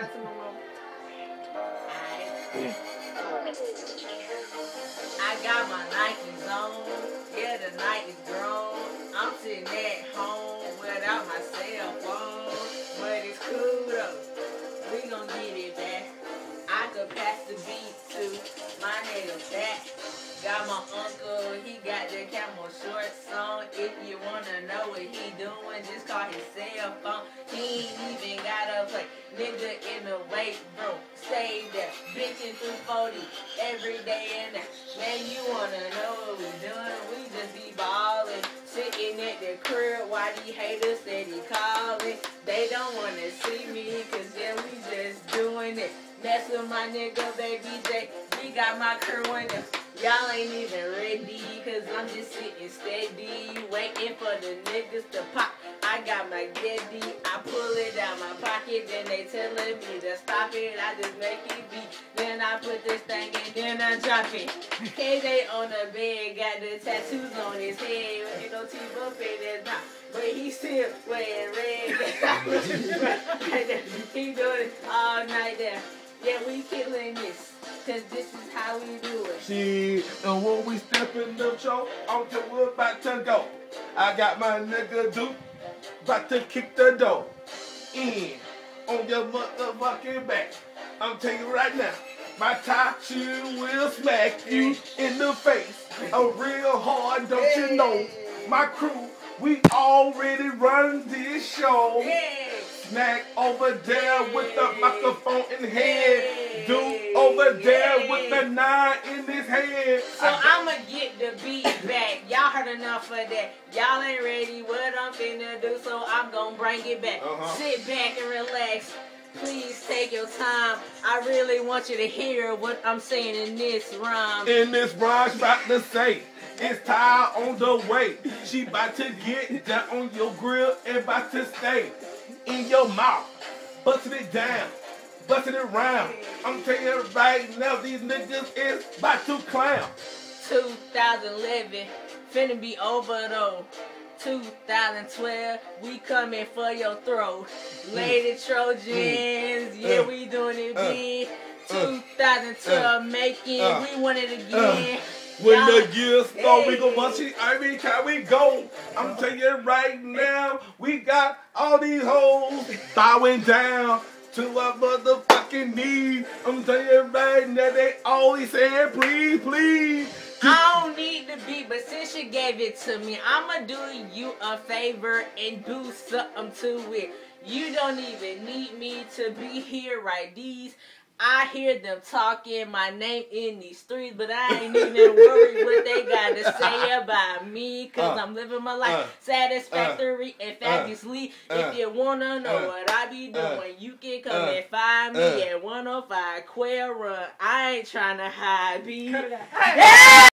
out to my mom. I got my Nikes on. Yeah, the night is grown. I'm sitting at home without my cell phone. But it's cool though. We gon' get it back. I could pass the beat to my nigga back. Got my uncle, he got the camel shorts on. If you wanna know what he doing, just call his cell phone. He ain't even gotta play. Nigga in the weight, bro. Stay there, bitchin' through 40 every day and night. Man, you wanna know what we doing? We just be ballin', sitting at the crib while these haters steady calling. They don't wanna see me, cause yeah, we just doing it. That's with my nigga, baby J. We got my crew in there. Y'all ain't even ready, cause I'm just sitting steady, waiting for the niggas to pop. I got my Getty, I pull it out my pocket, then they telling me to stop it. I just make it beat, then I put this thing in, then I drop it. KJ on the bed, got the tattoos on his head, ain't no teeth up in his mouth, but he still wearing red. He doing it all night there. Yeah, we killing this, cause this is how we do it. See, and when we step in the show, I'm just about to go. I got my nigga Duke, about to kick the door in on your motherfucking back. I'm telling you right now, my top shoe will smack you in the face. Real hard, don't you know? My crew, we already run this show. Snack over there with the microphone in hand. Dude over there with the 9 in his hand. So I'ma get the beat back. Y'all heard enough of that. Y'all ain't ready what I'm finna do, so I'm gonna bring it back. Sit back and relax. Please take your time. I really want you to hear what I'm saying in this rhyme. In this rhyme, she about to say, it's time on the way. She about to get down on your grill and about to stay in your mouth, busting it down, busting it round. I'm telling you right now, these niggas is about to clown. 2011, finna be over though. 2012, we coming for your throat. Lady Trojans, yeah, we doing it big. 2012, making, we want it again. When the years start, we gon' watch it every time we go. I'm telling you right now, we got all these hoes bowing down to our motherfucking knees. I'm telling you right now, they always saying, please, please. I don't need the beat, but since you gave it to me, I'ma do you a favor and do something to it. You don't even need me to be here, right? I hear them talking my name in these streets, but I ain't even worried what they got to say about me, cause I'm living my life satisfactory and fabulously. If you wanna know what I be doing, you can come and find me at 105 Quail Run. I ain't trying to hide, B.